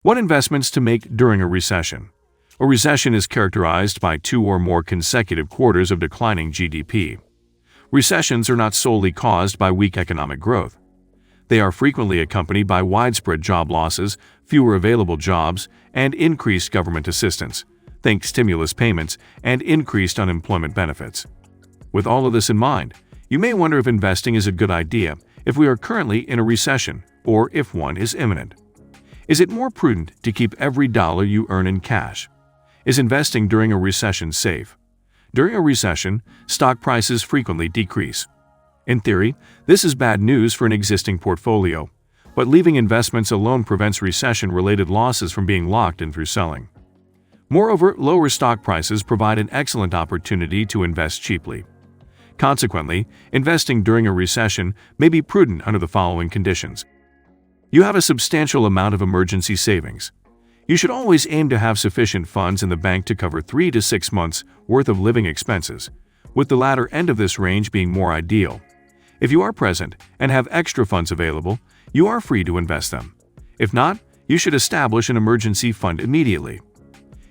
What investments to make during a recession? A recession is characterized by 2 or more consecutive quarters of declining GDP. Recessions are not solely caused by weak economic growth. They are frequently accompanied by widespread job losses, fewer available jobs, and increased government assistance, think stimulus payments, and increased unemployment benefits. With all of this in mind, you may wonder if investing is a good idea if we are currently in a recession or if one is imminent. Is it more prudent to keep every dollar you earn in cash? Is investing during a recession safe? During a recession, stock prices frequently decrease. In theory, this is bad news for an existing portfolio, but leaving investments alone prevents recession-related losses from being locked in through selling. Moreover, lower stock prices provide an excellent opportunity to invest cheaply. Consequently, investing during a recession may be prudent under the following conditions. You have a substantial amount of emergency savings. You should always aim to have sufficient funds in the bank to cover 3 to 6 months' worth of living expenses, with the latter end of this range being more ideal. If you are present and have extra funds available, you are free to invest them. If not, you should establish an emergency fund immediately.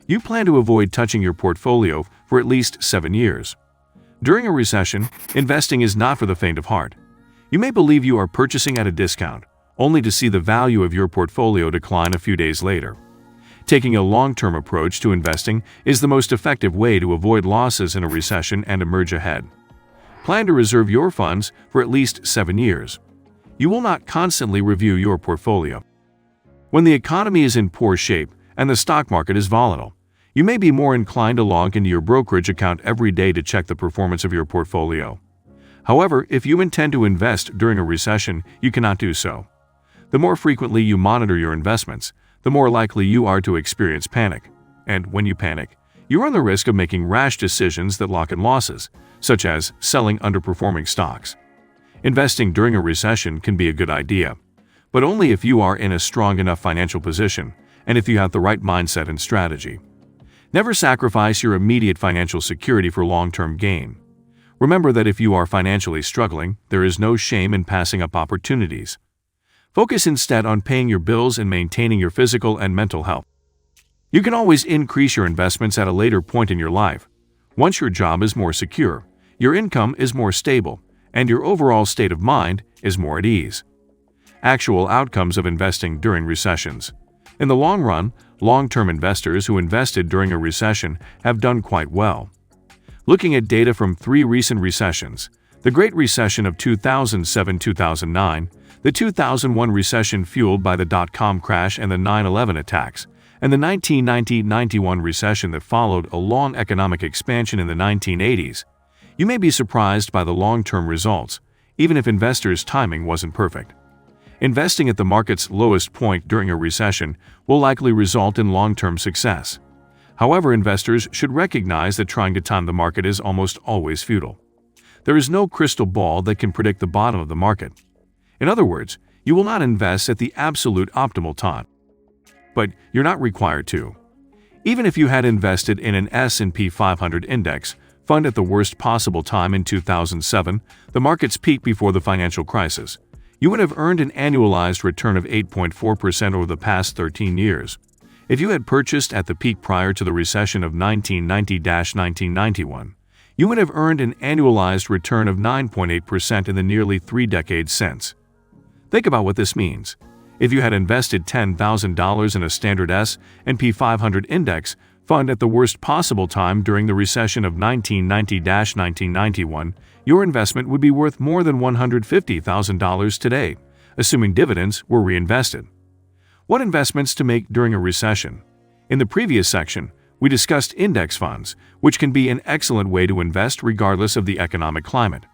You plan to avoid touching your portfolio for at least 7 years. During a recession, investing is not for the faint of heart. You may believe you are purchasing at a discount, only to see the value of your portfolio decline a few days later. Taking a long-term approach to investing is the most effective way to avoid losses in a recession and emerge ahead. Plan to reserve your funds for at least 7 years. You will not constantly review your portfolio. When the economy is in poor shape and the stock market is volatile, you may be more inclined to log into your brokerage account every day to check the performance of your portfolio. However, if you intend to invest during a recession, you cannot do so. The more frequently you monitor your investments, the more likely you are to experience panic. And when you panic, you run the risk of making rash decisions that lock in losses, such as selling underperforming stocks. Investing during a recession can be a good idea, but only if you are in a strong enough financial position and if you have the right mindset and strategy. Never sacrifice your immediate financial security for long-term gain. Remember that if you are financially struggling, there is no shame in passing up opportunities. Focus instead on paying your bills and maintaining your physical and mental health. You can always increase your investments at a later point in your life. Once your job is more secure, your income is more stable, and your overall state of mind is more at ease. Actual outcomes of investing during recessions. In the long run, long-term investors who invested during a recession have done quite well. Looking at data from 3 recent recessions, the Great Recession of 2007-2009, the 2001 recession fueled by the dot-com crash and the 9/11 attacks, and the 1990-91 recession that followed a long economic expansion in the 1980s, you may be surprised by the long-term results, even if investors' timing wasn't perfect. Investing at the market's lowest point during a recession will likely result in long-term success. However, investors should recognize that trying to time the market is almost always futile. There is no crystal ball that can predict the bottom of the market. In other words, you will not invest at the absolute optimal time. But you're not required to. Even if you had invested in an S&P 500 index fund at the worst possible time in 2007, the market's peak before the financial crisis, you would have earned an annualized return of 8.4% over the past 13 years. If you had purchased at the peak prior to the recession of 1990-1991, you would have earned an annualized return of 9.8% in the nearly 3 decades since. Think about what this means. If you had invested $10,000 in a standard S&P 500 index fund at the worst possible time during the recession of 1990-1991, your investment would be worth more than $150,000 today, assuming dividends were reinvested. What investments to make during a recession? In the previous section, we discussed index funds, which can be an excellent way to invest regardless of the economic climate.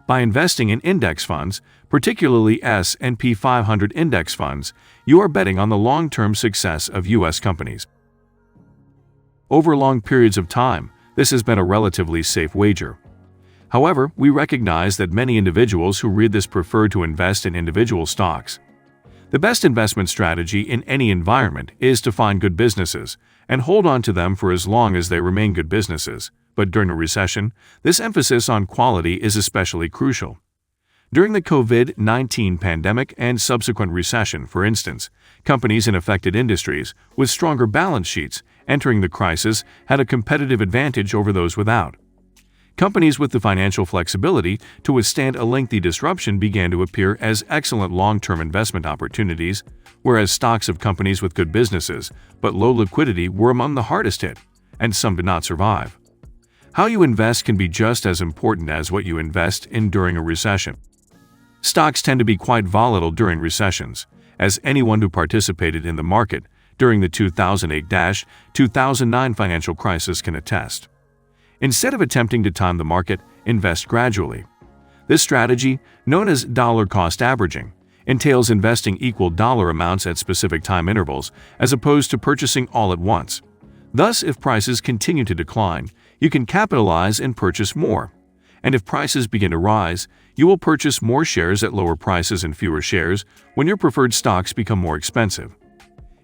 By investing in index funds, particularly S&P 500 index funds, you are betting on the long-term success of U.S. companies. Over long periods of time, this has been a relatively safe wager. However, we recognize that many individuals who read this prefer to invest in individual stocks. The best investment strategy in any environment is to find good businesses and hold on to them for as long as they remain good businesses. But during a recession, this emphasis on quality is especially crucial. During the COVID-19 pandemic and subsequent recession, for instance, companies in affected industries with stronger balance sheets entering the crisis had a competitive advantage over those without. Companies with the financial flexibility to withstand a lengthy disruption began to appear as excellent long-term investment opportunities, whereas stocks of companies with good businesses but low liquidity were among the hardest hit, and some did not survive. How you invest can be just as important as what you invest in during a recession. Stocks tend to be quite volatile during recessions, as anyone who participated in the market during the 2008-2009 financial crisis can attest. Instead of attempting to time the market, invest gradually. This strategy, known as dollar-cost averaging, entails investing equal dollar amounts at specific time intervals as opposed to purchasing all at once. Thus, if prices continue to decline, you can capitalize and purchase more. And if prices begin to rise, you will purchase more shares at lower prices and fewer shares when your preferred stocks become more expensive.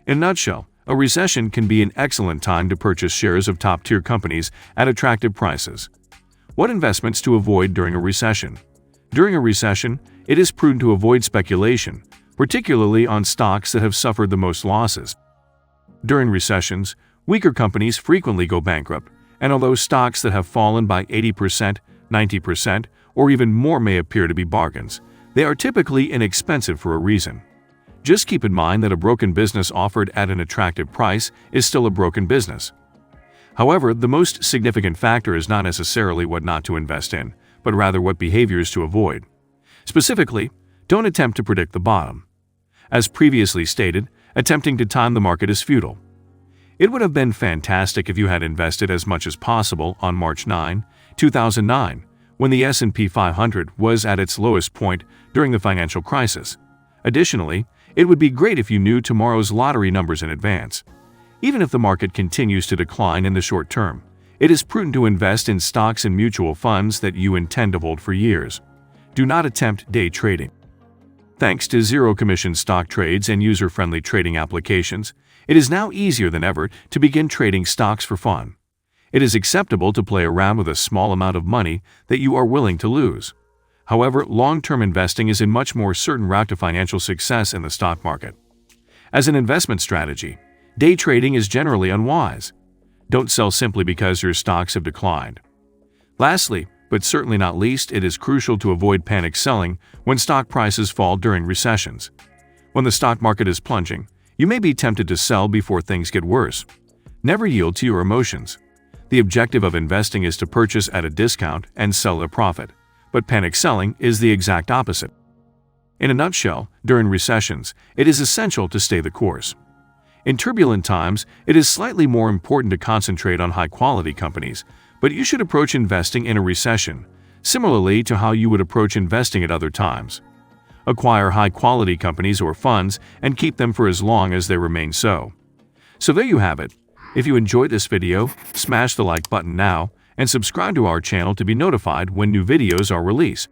In a nutshell, a recession can be an excellent time to purchase shares of top-tier companies at attractive prices. What investments to avoid during a recession? During a recession, it is prudent to avoid speculation, particularly on stocks that have suffered the most losses. During recessions, weaker companies frequently go bankrupt, and although stocks that have fallen by 80%, 90%, or even more may appear to be bargains, they are typically inexpensive for a reason. Just keep in mind that a broken business offered at an attractive price is still a broken business. However, the most significant factor is not necessarily what not to invest in, but rather what behaviors to avoid. Specifically, don't attempt to predict the bottom. As previously stated, attempting to time the market is futile. It would have been fantastic if you had invested as much as possible on March 9, 2009, when the S&P 500 was at its lowest point during the financial crisis. Additionally, it would be great if you knew tomorrow's lottery numbers in advance. Even if the market continues to decline in the short term, it is prudent to invest in stocks and mutual funds that you intend to hold for years. Do not attempt day trading. Thanks to zero-commission stock trades and user-friendly trading applications, it is now easier than ever to begin trading stocks for fun. It is acceptable to play around with a small amount of money that you are willing to lose. However, long-term investing is a much more certain route to financial success in the stock market. As an investment strategy, day trading is generally unwise. Don't sell simply because your stocks have declined. Lastly, but certainly not least, it is crucial to avoid panic selling when stock prices fall during recessions. When the stock market is plunging, you may be tempted to sell before things get worse. Never yield to your emotions. The objective of investing is to purchase at a discount and sell at a profit, but panic selling is the exact opposite. In a nutshell, during recessions, it is essential to stay the course. In turbulent times, it is slightly more important to concentrate on high-quality companies, but you should approach investing in a recession similarly to how you would approach investing at other times. Acquire high-quality companies or funds and keep them for as long as they remain so. So there you have it. If you enjoyed this video, smash the like button now and subscribe to our channel to be notified when new videos are released.